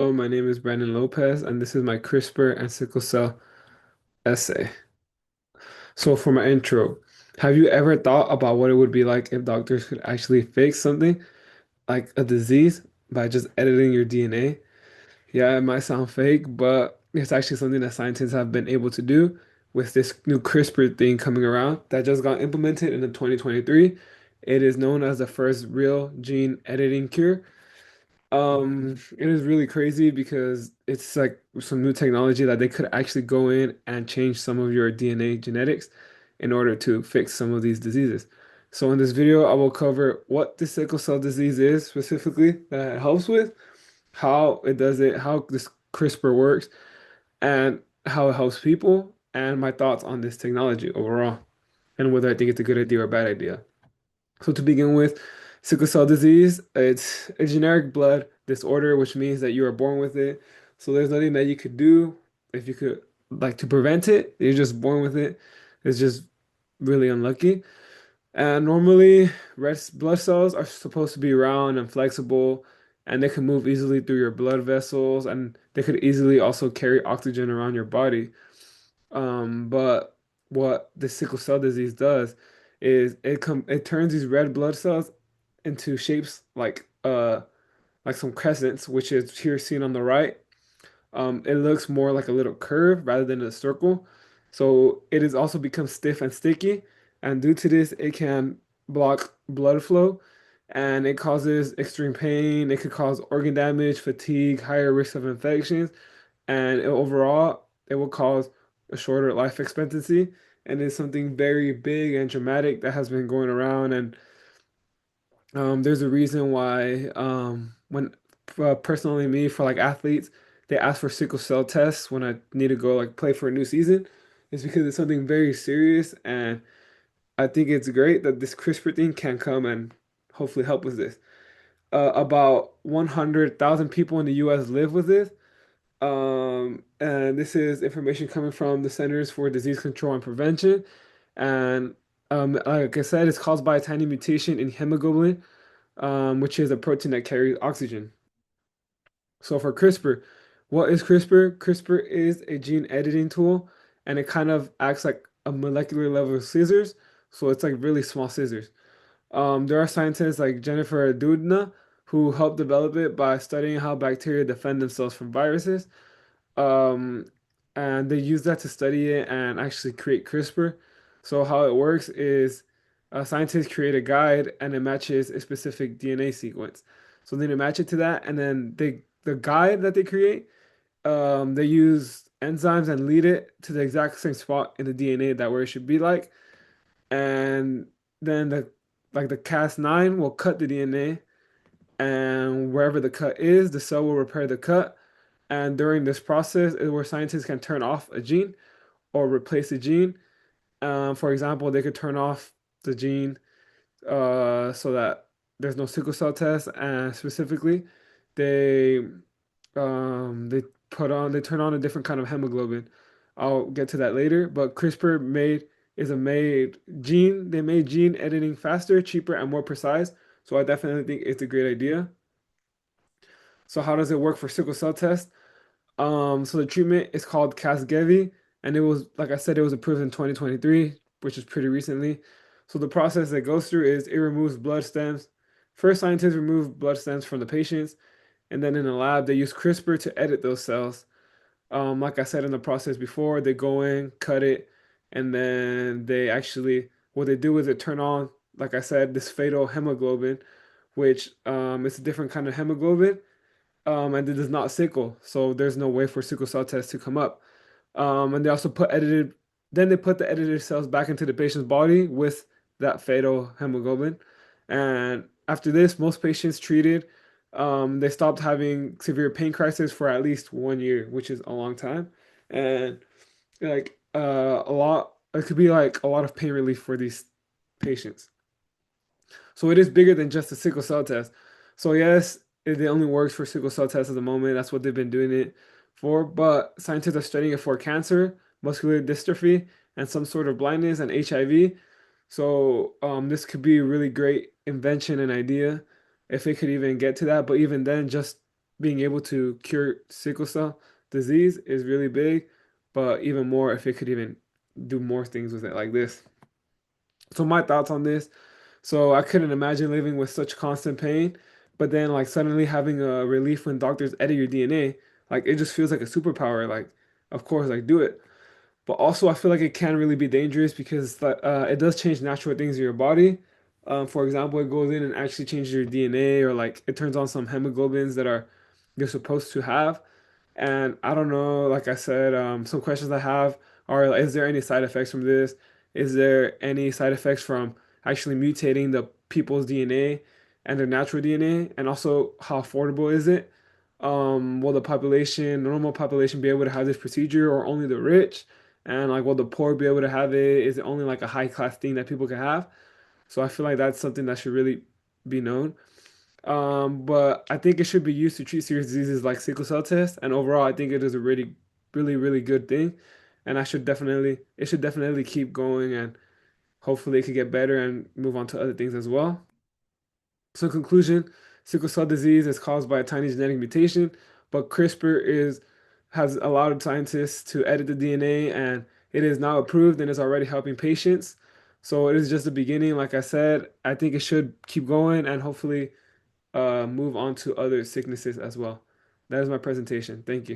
Hello, my name is Brandon Lopez, and this is my CRISPR and sickle cell essay. So, for my intro, have you ever thought about what it would be like if doctors could actually fix something like a disease by just editing your DNA? Yeah, it might sound fake, but it's actually something that scientists have been able to do with this new CRISPR thing coming around that just got implemented in the 2023. It is known as the first real gene editing cure. It is really crazy because it's like some new technology that they could actually go in and change some of your DNA genetics in order to fix some of these diseases. So in this video, I will cover what the sickle cell disease is specifically that it helps with, how it does it, how this CRISPR works, and how it helps people, and my thoughts on this technology overall, and whether I think it's a good idea or a bad idea. So to begin with, sickle cell disease, it's a generic blood disorder, which means that you are born with it. So there's nothing that you could do if you could like to prevent it. You're just born with it. It's just really unlucky. And normally, blood cells are supposed to be round and flexible, and they can move easily through your blood vessels, and they could easily also carry oxygen around your body. But what the sickle cell disease does is it turns these red blood cells into shapes like some crescents, which is here seen on the right. It looks more like a little curve rather than a circle. So it has also become stiff and sticky, and due to this, it can block blood flow and it causes extreme pain. It could cause organ damage, fatigue, higher risk of infections, and overall, it will cause a shorter life expectancy. And it's something very big and dramatic that has been going around. And there's a reason why when personally me for like athletes, they ask for sickle cell tests when I need to go like play for a new season. It's because it's something very serious, and I think it's great that this CRISPR thing can come and hopefully help with this. About 100,000 people in the U.S. live with this. And this is information coming from the Centers for Disease Control and Prevention. And like I said, it's caused by a tiny mutation in hemoglobin, which is a protein that carries oxygen. So for CRISPR, what is CRISPR? CRISPR is a gene editing tool, and it kind of acts like a molecular level scissors. So it's like really small scissors. There are scientists like Jennifer Doudna who helped develop it by studying how bacteria defend themselves from viruses. Um, and they use that to study it and actually create CRISPR. So how it works is scientists create a guide and it matches a specific DNA sequence. So then they match it to that, and then the guide that they create, they use enzymes and lead it to the exact same spot in the DNA that where it should be like, and then the Cas9 will cut the DNA, and wherever the cut is, the cell will repair the cut. And during this process is where scientists can turn off a gene or replace a gene. For example, they could turn off the gene so that there's no sickle cell test, and specifically, they they they turn on a different kind of hemoglobin. I'll get to that later. But CRISPR made is a made gene. They made gene editing faster, cheaper, and more precise. So I definitely think it's a great idea. So how does it work for sickle cell test? So the treatment is called Casgevy, and it was, like I said, it was approved in 2023, which is pretty recently. So the process that goes through is it removes blood stems. First, scientists remove blood stems from the patients, and then in the lab, they use CRISPR to edit those cells. Like I said in the process before, they go in, cut it, and then they actually, what they do is they turn on, like I said, this fatal hemoglobin, which is a different kind of hemoglobin, and it does not sickle, so there's no way for sickle cell tests to come up. And they also then they put the edited cells back into the patient's body with that fatal hemoglobin. And after this, most patients treated, they stopped having severe pain crisis for at least 1 year, which is a long time. And like it could be like a lot of pain relief for these patients. So it is bigger than just a sickle cell test. So yes, it only works for sickle cell tests at the moment. That's what they've been doing it for. But scientists are studying it for cancer, muscular dystrophy, and some sort of blindness and HIV. So this could be a really great invention and idea if it could even get to that. But even then, just being able to cure sickle cell disease is really big, but even more if it could even do more things with it like this. So my thoughts on this. So I couldn't imagine living with such constant pain, but then like suddenly having a relief when doctors edit your DNA, like it just feels like a superpower. Like, of course, like do it. But also, I feel like it can really be dangerous because it does change natural things in your body. For example, it goes in and actually changes your DNA, or like it turns on some hemoglobins that are you're supposed to have. And I don't know, like I said, some questions I have are, like, is there any side effects from this? Is there any side effects from actually mutating the people's DNA and their natural DNA? And also, how affordable is it? Will the population, the normal population, be able to have this procedure, or only the rich? And like, will the poor be able to have it? Is it only like a high class thing that people can have? So I feel like that's something that should really be known. But I think it should be used to treat serious diseases like sickle cell test. And overall, I think it is a really, really, really good thing. And it should definitely keep going, and hopefully it could get better and move on to other things as well. So in conclusion, sickle cell disease is caused by a tiny genetic mutation, but CRISPR is has allowed scientists to edit the DNA, and it is now approved and is already helping patients. So it is just the beginning. Like I said, I think it should keep going and hopefully move on to other sicknesses as well. That is my presentation. Thank you.